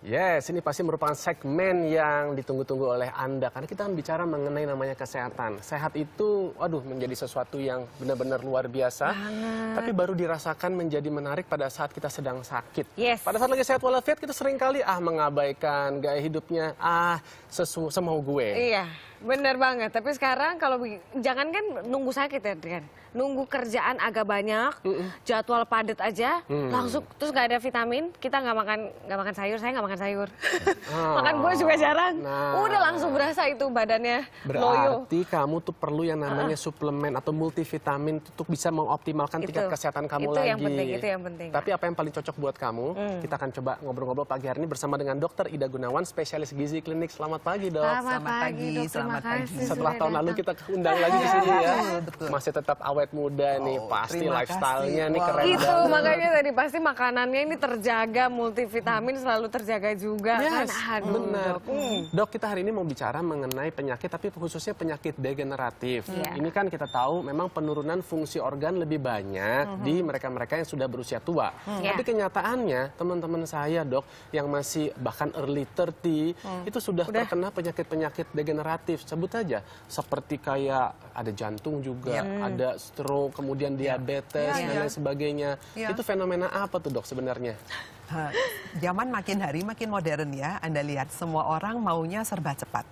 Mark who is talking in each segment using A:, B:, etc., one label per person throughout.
A: Yes, ini pasti merupakan segmen yang ditunggu-tunggu oleh Anda. Karena kita akan bicara mengenai namanya kesehatan. Sehat itu, waduh, menjadi sesuatu yang benar-benar luar biasa. Tapi baru dirasakan menjadi menarik pada saat kita sedang sakit.
B: Yes.
A: Pada saat lagi sehat walafiat, kita seringkali mengabaikan gaya hidupnya, semau gue.
B: Iya, benar banget. Tapi sekarang kalau jangan kan nunggu sakit ya, Adrian. Nunggu kerjaan agak banyak, jadwal padat aja, langsung terus nggak ada vitamin, kita nggak makan sayur, saya nggak makan sayur. Makan buah juga jarang. Udah langsung berasa itu badannya loyo.
A: Berarti kamu tuh perlu yang namanya suplemen atau multivitamin untuk bisa mengoptimalkan tingkat kesehatan kamu lagi.
B: Itu yang penting.
A: Tapi apa yang paling cocok buat kamu? Kita akan coba ngobrol-ngobrol pagi hari ini bersama dengan Dr. Ida Gunawan, spesialis gizi klinik. Selamat pagi, Dok.
B: Selamat pagi, Dok.
C: Selamat pagi.
A: Setelah tahun lalu kita undang lagi di sini ya.
C: Betul.
A: Masih tetap awet muda nih, pasti lifestyle-nya nih keren
B: Itu
A: banget.
B: makanya tadi pasti makanannya ini terjaga, multivitamin selalu terjaga juga kan. Aduh,
A: benar.
B: Dok.
A: Dok, kita hari ini mau bicara mengenai penyakit, tapi khususnya penyakit degeneratif. Ini kan kita tahu memang penurunan fungsi organ lebih banyak di mereka-mereka yang sudah berusia tua. Tapi kenyataannya teman-teman saya, Dok, yang masih bahkan early 30 itu sudah terkena penyakit-penyakit degeneratif. Sebut aja seperti kayak ada jantung juga, ada stroke, kemudian diabetes dan lain sebagainya. Itu fenomena apa tuh, Dok, sebenarnya?
C: Zaman makin hari makin modern ya. Anda lihat semua orang maunya serba cepat.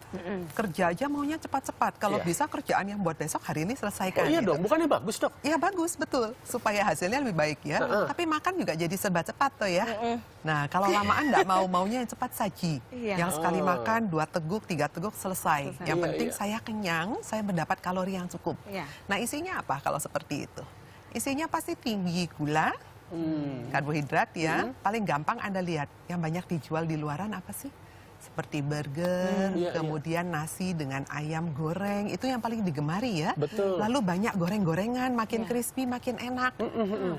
C: Kerja aja maunya cepat-cepat. Kalau bisa kerjaan yang buat besok hari ini selesaikan.
A: Oh iya dong, bukannya bagus, Dok?
C: Iya bagus, betul. Supaya hasilnya lebih baik ya. Tapi makan juga jadi serba cepat tuh ya. Nah kalau lamaan nggak maunya yang cepat saji. Yang sekali makan 2 teguk, 3 teguk selesai. Yang penting saya kenyang, saya mendapat kalori yang cukup. Nah isinya apa kalau seperti itu? Isinya pasti tinggi gula, karbohidrat ya. Paling gampang Anda lihat yang banyak dijual di luaran apa sih? Seperti burger, kemudian nasi dengan ayam goreng, itu yang paling digemari ya.
A: Betul.
C: Lalu banyak goreng-gorengan, makin crispy, makin enak.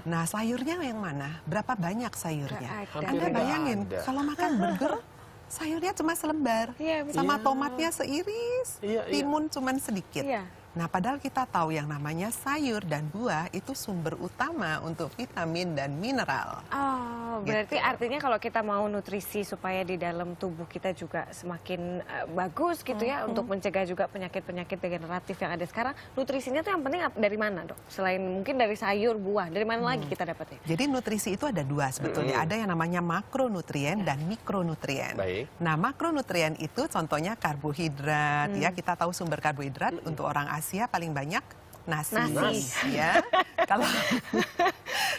C: Nah sayurnya yang mana? Berapa banyak sayurnya? Anda bayangin kalau makan burger, sayurnya cuma selembar, sama tomatnya seiris, timun cuma sedikit. Nah, padahal kita tahu yang namanya sayur dan buah itu sumber utama untuk vitamin dan mineral.
B: Oh, berarti artinya kalau kita mau nutrisi supaya di dalam tubuh kita juga semakin bagus gitu ya, untuk mencegah juga penyakit-penyakit degeneratif yang ada sekarang, nutrisinya tuh yang penting dari mana, Dok? Selain mungkin dari sayur, buah, dari mana lagi kita dapatnya?
C: Jadi nutrisi itu ada 2 sebetulnya. Ada yang namanya makronutrien dan mikronutrien. Nah, makronutrien itu contohnya karbohidrat ya. Kita tahu sumber karbohidrat untuk orang Asia paling banyak nasi. Ya. Kalau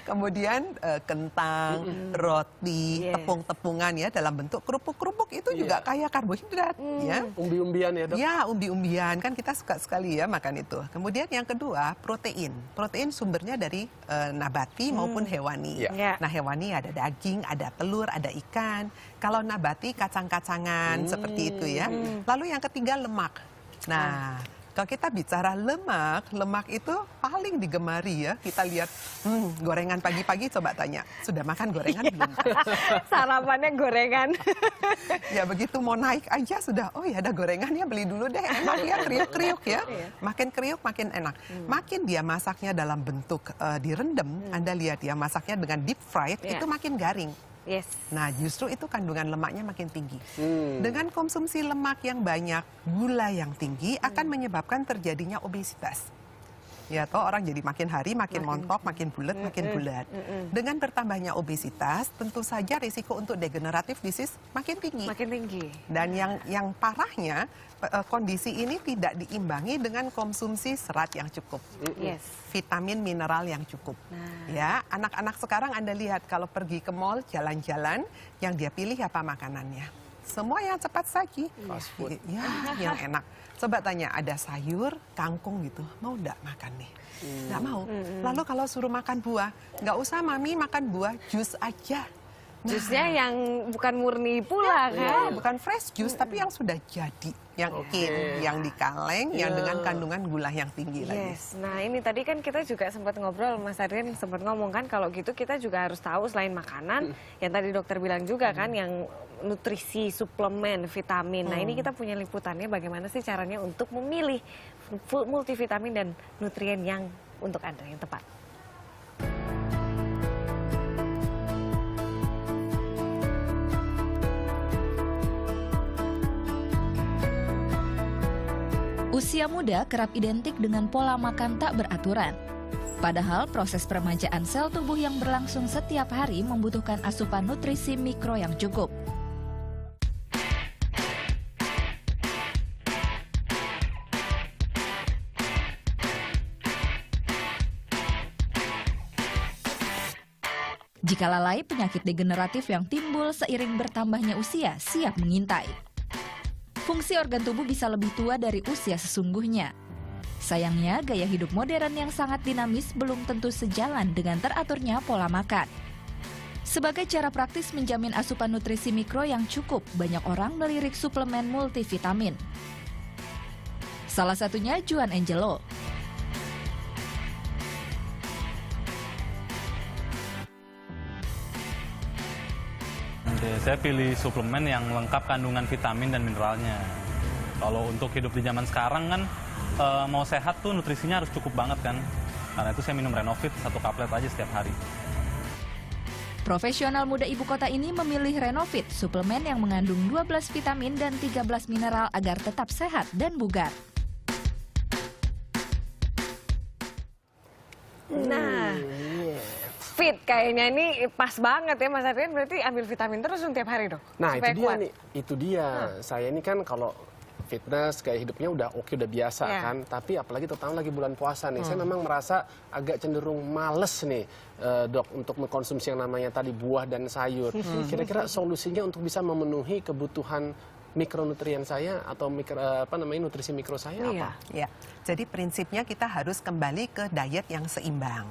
C: kemudian kentang, roti, tepung-tepungan ya dalam bentuk kerupuk-kerupuk itu juga kaya karbohidrat ya.
A: Umbi-umbian ya, Dok?
C: Ya, umbi-umbian kan kita suka sekali ya makan itu. Kemudian yang kedua, protein. Protein sumbernya dari nabati maupun hewani. Nah, hewani ada daging, ada telur, ada ikan. Kalau nabati kacang-kacangan seperti itu ya. Lalu yang ketiga lemak. Nah, kalau kita bicara lemak, lemak itu paling digemari ya. Kita lihat gorengan pagi-pagi, coba tanya, sudah makan gorengan belum?
B: Sarapannya gorengan.
C: Ya begitu mau naik aja sudah, oh ya ada gorengannya beli dulu deh, enak ya, kriuk-kriuk ya. Makin kriuk makin enak. Makin dia masaknya dalam bentuk direndam, Anda lihat ya masaknya dengan deep fried, itu makin garing. Nah justru itu kandungan lemaknya makin tinggi. Dengan konsumsi lemak yang banyak, gula yang tinggi akan menyebabkan terjadinya obesitas. Ya toh orang jadi makin hari makin montok, makin bulat, makin bulat. Dengan bertambahnya obesitas, tentu saja risiko untuk degenerative disease makin tinggi. Makin tinggi. Dan yang parahnya kondisi ini tidak diimbangi dengan konsumsi serat yang cukup. Vitamin mineral yang cukup. Ya, anak-anak sekarang Anda lihat kalau pergi ke mall jalan-jalan, yang dia pilih apa makanannya? Semua yang cepat saji.
A: Fast food.
C: Ya, yang enak. Coba tanya, ada sayur, kangkung gitu, mau enggak makan nih? Enggak mau. Lalu kalau suruh makan buah, enggak usah mami makan buah, jus aja.
B: Jusnya yang bukan murni pula kan?
C: Bukan fresh juice, tapi yang sudah jadi. Yang yang dikaleng, yang dengan kandungan gula yang tinggi lagi.
B: Nah ini tadi kan kita juga sempat ngobrol, Mas Adrian sempat ngomong kan, kalau gitu kita juga harus tahu selain makanan, yang tadi dokter bilang juga kan, yang nutrisi, suplemen, vitamin. Nah ini kita punya liputannya bagaimana sih caranya untuk memilih multivitamin dan nutrien yang untuk Anda yang tepat.
D: Usia muda kerap identik dengan pola makan tak beraturan. Padahal proses peremajaan sel tubuh yang berlangsung setiap hari membutuhkan asupan nutrisi mikro yang cukup. Jika lalai, penyakit degeneratif yang timbul seiring bertambahnya usia siap mengintai. Fungsi organ tubuh bisa lebih tua dari usia sesungguhnya. Sayangnya, gaya hidup modern yang sangat dinamis belum tentu sejalan dengan teraturnya pola makan. Sebagai cara praktis menjamin asupan nutrisi mikro yang cukup, banyak orang melirik suplemen multivitamin. Salah satunya Juan Angelo.
E: Saya pilih suplemen yang lengkap kandungan vitamin dan mineralnya. Kalau untuk hidup di zaman sekarang kan, mau sehat tuh nutrisinya harus cukup banget kan. Karena itu saya minum Renovit 1 kaplet aja setiap hari.
D: Profesional muda ibu kota ini memilih Renovit, suplemen yang mengandung 12 vitamin dan 13 mineral agar tetap sehat dan bugar.
B: Nah, fit kayaknya ini pas banget ya Mas Adrian, berarti ambil vitamin terus tiap hari dong?
A: Nah
B: supaya
A: itu dia
B: kuat.
A: nih, itu dia. Saya ini kan kalau fitness, gaya hidupnya udah oke, udah biasa kan. Tapi apalagi terutama lagi bulan puasa nih, saya memang merasa agak cenderung males nih dok untuk mengkonsumsi yang namanya tadi buah dan sayur. Kira-kira solusinya untuk bisa memenuhi kebutuhan mikronutrien saya atau nutrisi mikro saya apa?
C: Ya, jadi prinsipnya kita harus kembali ke diet yang seimbang.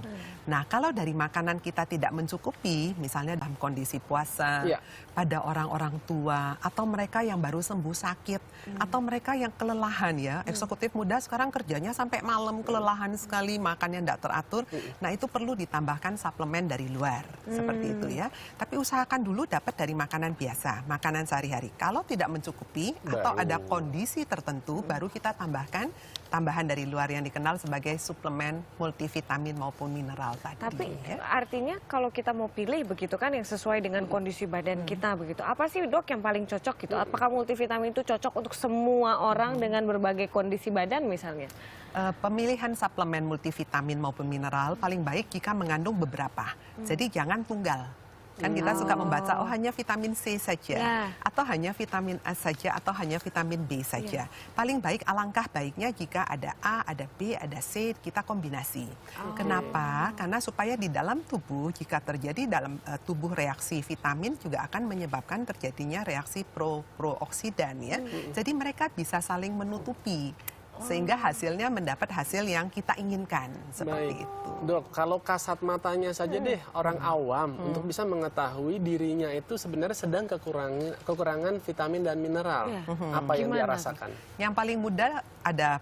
C: Nah, kalau dari makanan kita tidak mencukupi, misalnya dalam kondisi puasa, pada orang-orang tua, atau mereka yang baru sembuh sakit, atau mereka yang kelelahan ya, eksekutif muda sekarang kerjanya sampai malam, kelelahan sekali, makannya tidak teratur, nah itu perlu ditambahkan suplemen dari luar, seperti itu ya. Tapi usahakan dulu dapat dari makanan biasa, makanan sehari-hari. Kalau tidak mencukupi, atau ada kondisi tertentu, baru kita tambahkan tambahan dari luar yang dikenal sebagai suplemen multivitamin maupun mineral tadi.
B: Tapi artinya kalau kita mau pilih begitu kan yang sesuai dengan kondisi badan kita begitu. Apa sih dok yang paling cocok gitu? Apakah multivitamin itu cocok untuk semua orang dengan berbagai kondisi badan misalnya?
C: Pemilihan suplemen multivitamin maupun mineral paling baik jika mengandung beberapa. Jadi jangan tunggal. Kan kita suka membaca, oh hanya vitamin C saja, atau hanya vitamin A saja, atau hanya vitamin B saja. Paling baik, alangkah baiknya jika ada A, ada B, ada C, kita kombinasi. Kenapa? Karena supaya di dalam tubuh, jika terjadi dalam tubuh reaksi vitamin, juga akan menyebabkan terjadinya reaksi pro-oksidan ya. Jadi mereka bisa saling menutupi. Sehingga hasilnya mendapat hasil yang kita inginkan, seperti itu.
A: Dok, kalau kasat matanya saja deh orang awam untuk bisa mengetahui dirinya itu sebenarnya sedang kekurangan vitamin dan mineral. Apa yang dia rasakan?
C: Yang paling mudah ada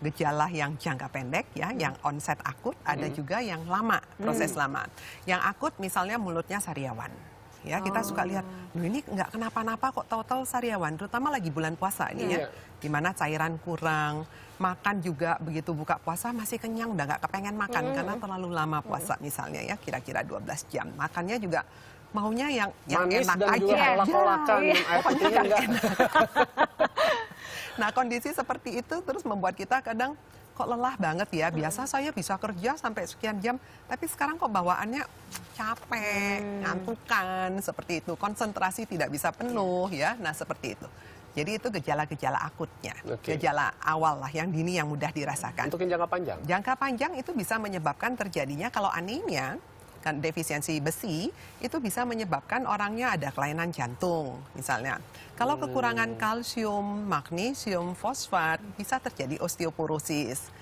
C: gejala yang jangka pendek ya, yang onset akut, ada juga yang lama, proses lama. Yang akut misalnya mulutnya sariawan. Ya, kita suka lihat, ini nggak kenapa-napa kok tahu-tahu sariawan, terutama lagi bulan puasa ini ya, di mana cairan kurang, makan juga begitu buka puasa masih kenyang, udah nggak kepengen makan karena terlalu lama puasa misalnya ya, kira-kira 12 jam. Makannya juga maunya yang
A: manis
C: enak
A: dan
C: aja.
A: juga kolak-kolakan, air putihnya enggak.
C: Nah, kondisi seperti itu terus membuat kita kadang kok lelah banget ya. Biasa saya bisa kerja sampai sekian jam, tapi sekarang kok bawaannya capek, ngantukan, seperti itu. Konsentrasi tidak bisa penuh ya. Nah, seperti itu. Jadi itu gejala-gejala akutnya, gejala awal lah yang dini yang mudah dirasakan.
A: Untuk yang jangka panjang?
C: Jangka panjang itu bisa menyebabkan terjadinya kalau anemia, kan defisiensi besi, itu bisa menyebabkan orangnya ada kelainan jantung misalnya. Kalau kekurangan kalsium, magnesium, fosfat, bisa terjadi osteoporosis.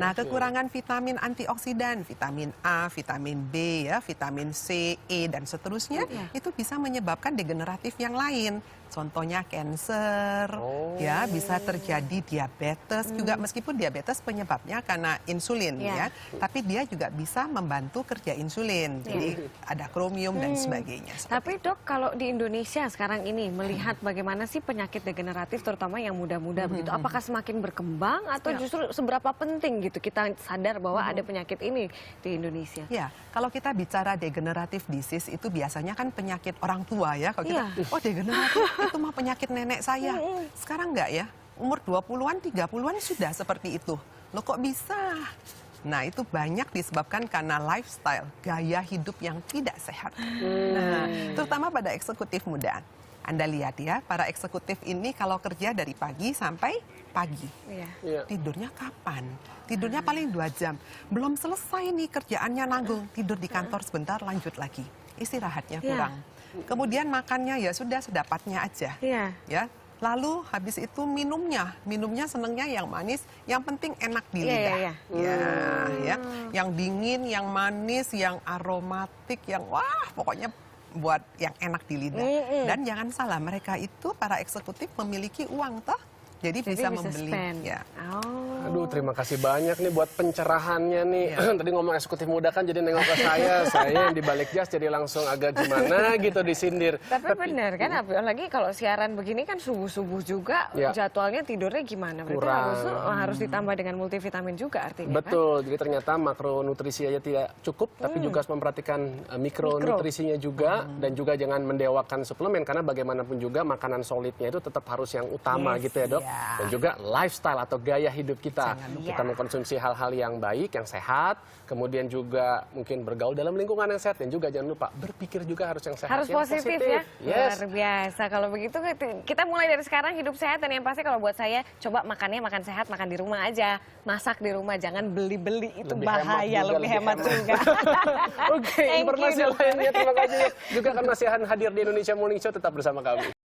C: Nah, kekurangan vitamin antioksidan, vitamin A, vitamin B, ya, vitamin C, E, dan seterusnya, itu bisa menyebabkan degeneratif yang lain. Contohnya cancer, ya, bisa terjadi diabetes juga, meskipun diabetes penyebabnya karena insulin, ya, tapi dia juga bisa membantu kerja insulin. Jadi ada kromium dan sebagainya.
B: Tapi dok, kalau di Indonesia sekarang ini melihat bagaimana sih penyakit degeneratif, terutama yang muda-muda begitu, apakah semakin berkembang atau justru seberapa penting gitu kita sadar bahwa ada penyakit ini di Indonesia?
C: Ya, kalau kita bicara degenerative disease itu biasanya kan penyakit orang tua ya. Kalau kita, oh degeneratif itu mah penyakit nenek saya. Sekarang enggak ya. umur 20-an, 30-an sudah seperti itu. Loh kok bisa? Nah, itu banyak disebabkan karena lifestyle, gaya hidup yang tidak sehat. Nah, terutama pada eksekutif muda. Anda lihat ya, para eksekutif ini kalau kerja dari pagi sampai pagi. Tidurnya kapan? Tidurnya paling 2 jam. Belum selesai nih kerjaannya nanggung. Tidur di kantor sebentar, lanjut lagi. Istirahatnya kurang. Kemudian makannya ya sudah sedapatnya aja. Ya. Lalu habis itu minumnya senengnya yang manis, yang penting enak di lidah. Ya. Yang dingin, yang manis, yang aromatik, yang wah pokoknya buat yang enak di lidah. Dan jangan salah, mereka itu para eksekutif memiliki uang toh. Jadi bisa membeli. Ya.
A: Aduh, terima kasih banyak nih buat pencerahannya nih. Tadi ngomong eksekutif muda kan jadi nengok ke saya yang di balik jas jadi langsung agak gimana gitu disindir.
B: Tapi benar kan, apalagi kalau siaran begini kan subuh-subuh juga jadwalnya tidurnya gimana? Berarti harus ditambah dengan multivitamin juga artinya.
A: Betul, jadi ternyata makronutrisi aja tidak cukup, tapi juga harus memperhatikan mikronutrisinya juga, dan juga jangan mendewakan suplemen karena bagaimanapun juga makanan solidnya itu tetap harus yang utama gitu ya, Dok. Dan juga lifestyle atau gaya hidup kita. Kita mengkonsumsi hal-hal yang baik, yang sehat, kemudian juga mungkin bergaul dalam lingkungan yang sehat, dan juga jangan lupa berpikir juga harus yang sehat.
B: Harus
A: yang
B: positif ya. Luar biasa. Kalau begitu kita mulai dari sekarang hidup sehat, dan yang pasti kalau buat saya coba makannya makan sehat, makan di rumah aja. Masak di rumah, jangan beli-beli, itu bahaya, lebih hemat juga.
A: Oke, informasi lainnya terima kasih. Juga kan masih hadir di Indonesia Morning Show, tetap bersama kami.